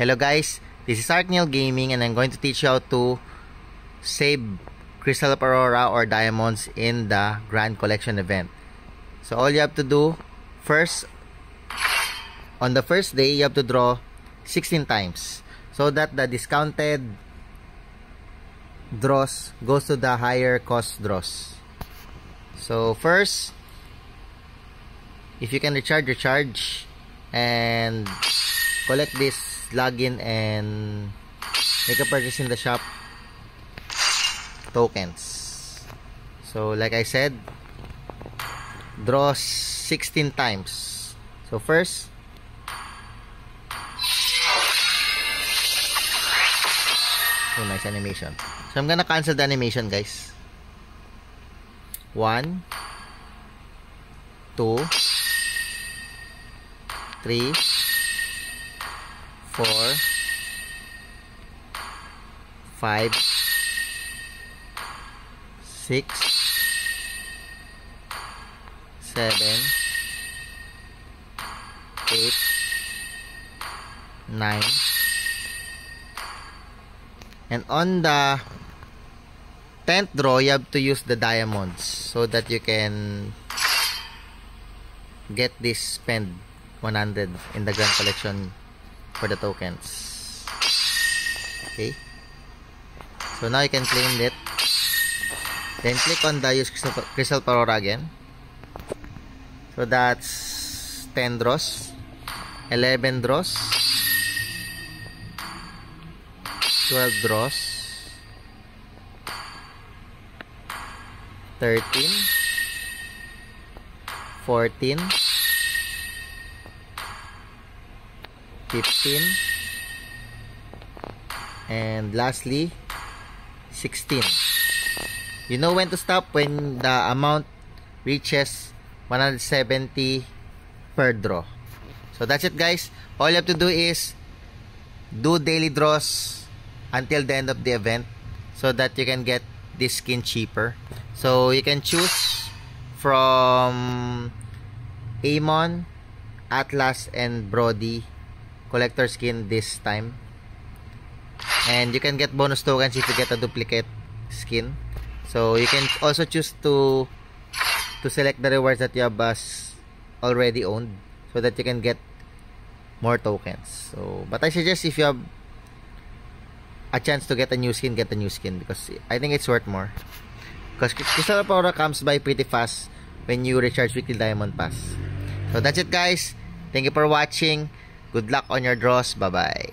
Hello guys, this is Arkneil Gaming and I'm going to teach you how to save Crystal of Aurora or diamonds in the Grand Collection event. So all you have to do, first, on the first day, you have to draw 16 times so that the discounted draws goes to the higher cost draws. So first, if you can recharge and collect this login and make a purchase in the shop tokens. So like I said, draw 16 times. So first, oh, nice animation. So I'm gonna cancel the animation, guys. 1 2 3 4 5 6 7 8 9, and on the 10th draw you have to use the diamonds so that you can get this spend 100 in the Grand Collection for the tokens. Okay, so now you can claim it, then click on the use Crystal of Aurora again. So that's 10 draws, 11 draws, 12 draws, 13, 14, 15, and lastly 16. You know when to stop when the amount reaches 170 per draw. So that's it, guys. All you have to do is do daily draws until the end of the event so that you can get this skin cheaper. So you can choose from Amon, Atlas, and Brody collector skin this time, and you can get bonus tokens if you get a duplicate skin. So you can also choose to select the rewards that you have already owned so that you can get more tokens. So but I suggest if you have a chance to get a new skin, get a new skin, because I think it's worth more, because Crystal of Aurora comes by pretty fast when you recharge weekly diamond pass. So that's it, guys. Thank you for watching. Good luck on your draws. Bye bye.